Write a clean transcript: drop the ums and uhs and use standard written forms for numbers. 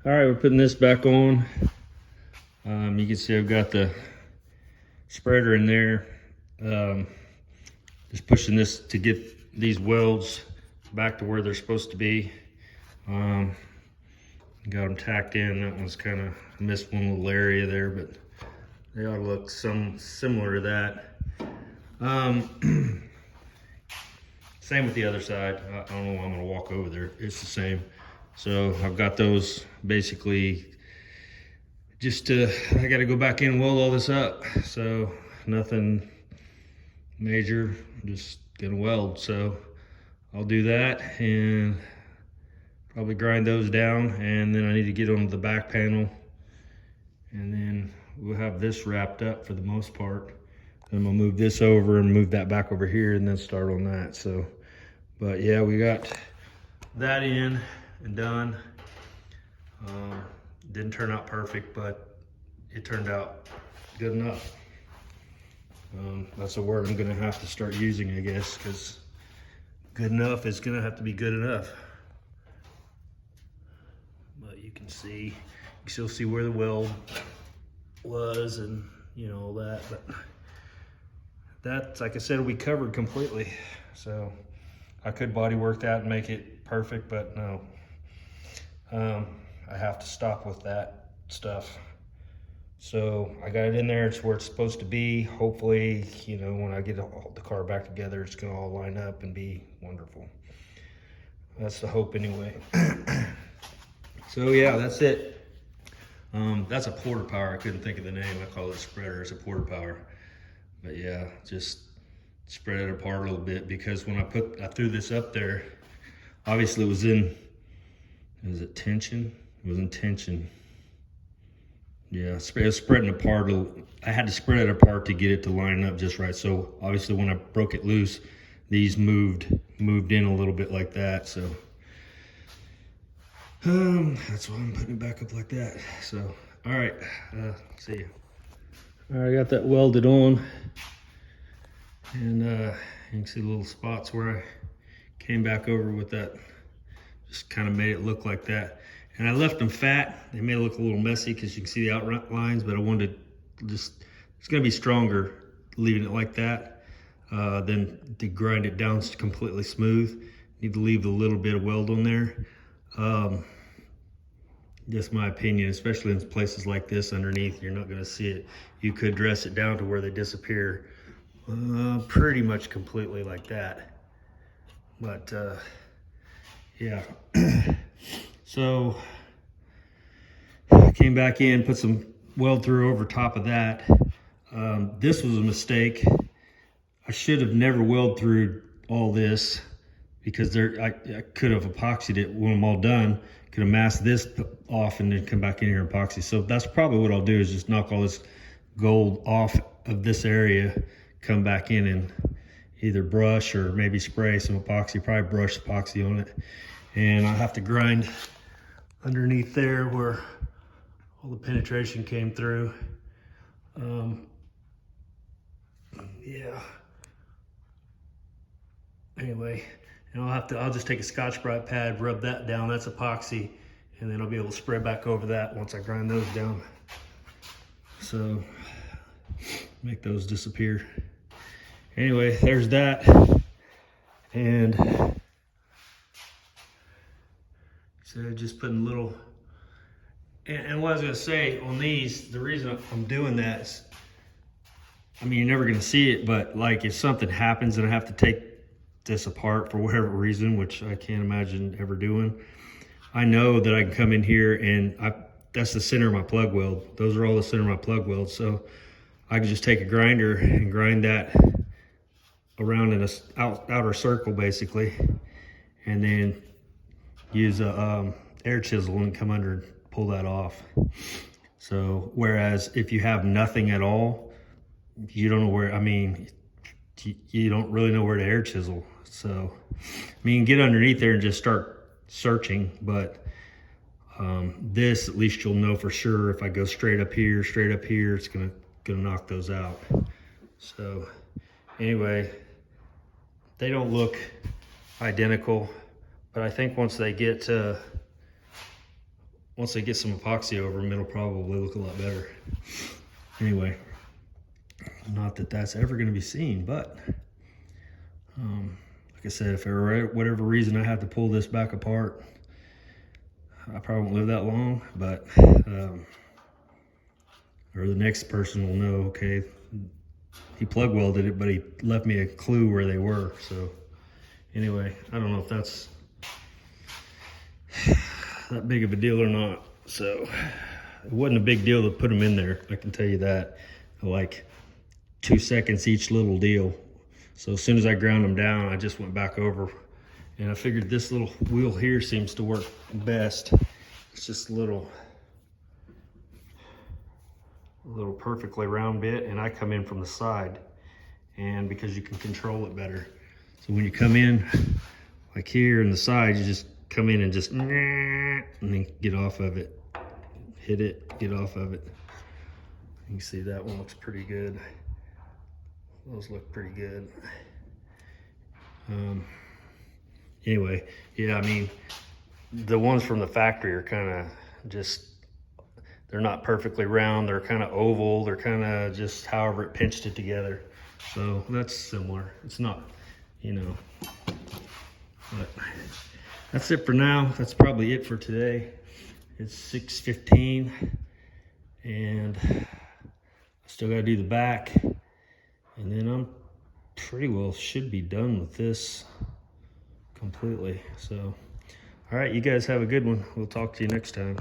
All right, we're putting this back on. You can see I've got the spreader in there. Just pushing this to get these welds back to where they're supposed to be. Got them tacked in. That one's kind of missed one little area there, but they ought to look similar to that. Same with the other side. I don't know why I'm gonna walk over there. It's the same. So I've got those basically I gotta go back in and weld all this up. So nothing major, just gonna weld. So I'll do that and probably grind those down, and then I need to get onto the back panel, and then we'll have this wrapped up for the most part. Then we'll move this over and move that back over here and then start on that. So, but yeah, we got that in and done. Didn't turn out perfect, but it turned out good enough. That's a word I'm gonna have to start using, I guess, because good enough is gonna have to be good enough. But you can still see where the weld was and all that, but that, like I said, we covered completely. So I could body work that and make it perfect, but no. I have to stop with that stuff. So I got it in there. It's where it's supposed to be. Hopefully, when I get the car back together, it's gonna all line up and be wonderful. That's the hope anyway. So yeah, that's it. That's a porter power. I couldn't think of the name. I call it a spreader. It's a porter power. But yeah, just spread it apart a little bit, because when I threw this up there, obviously it was in tension? It was in tension. Yeah, it was spreading apart. I had to spread it apart to get it to line up just right. So obviously when I broke it loose, these moved in a little bit like that. So that's why I'm putting it back up like that. So, all right, see you. All right, I got that welded on, and you can see the little spots where I came back over with that. Just kind of made it look like that. And I left them fat. They made it look a little messy because you can see the outlines, but I wanted it's gonna be stronger leaving it like that than to grind it down completely smooth. Need to leave a little bit of weld on there. Just my opinion, especially in places like this underneath, you're not gonna see it. You could dress it down to where they disappear pretty much completely like that. But yeah. So came back in, put some weld through over top of that. This was a mistake. I should have never weld through all this, because I could have epoxied it when I'm all done. Could have masked this off and then come back in here and epoxy. So that's probably what I'll do, is just knock all this gold off of this area, come back in and either brush or maybe spray some epoxy, probably brush epoxy on it. And I'll have to grind underneath there where all the penetration came through. Yeah. Anyway, and I'll just take a Scotch-Brite pad, rub that down, that's epoxy, and then I'll be able to spray back over that once I grind those down. So, make those disappear. Anyway, there's that. And so just putting little, and what I was gonna say on these, the reason I'm doing that is, I mean, you're never gonna see it, but like if something happens and I have to take this apart for whatever reason, which I can't imagine ever doing, I know that I can come in here and that's the center of my plug weld. Those are all the center of my plug welds. So I can just take a grinder and grind that around in a outer circle basically, and then use a air chisel and come under and pull that off. So whereas if you have nothing at all, you don't know where, you don't really know where to air chisel. So you can get underneath there and just start searching, but this, at least you'll know for sure if I go straight up here, it's gonna knock those out. So anyway, they don't look identical, but I think once once I get some epoxy over them, it'll probably look a lot better. Anyway, not that that's ever going to be seen, but like I said, if for whatever reason I have to pull this back apart, I probably won't live that long, but or the next person will know, okay, he plug welded it, but he left me a clue where they were. So anyway, I don't know if that's that big of a deal or not. So it wasn't a big deal to put them in there, I can tell you that. Like 2 seconds each little deal. So as soon as I ground them down, I just went back over, and I figured this little wheel here seems to work best. It's just a little perfectly round bit, and I come in from the side, and because you can control it better. So when you come in like here in the side, you just come in and just and then get off of it. Hit it, get off of it. You can see that one looks pretty good. Those look pretty good. Anyway, yeah, I mean, the ones from the factory are kind of just, they're not perfectly round. They're kind of oval. They're kind of just however it pinched it together. So that's similar. It's not, you know, but that's it for now. That's probably it for today. It's 6:15, and I still got to do the back. And then I'm pretty well should be done with this completely. So, all right, you guys have a good one. We'll talk to you next time.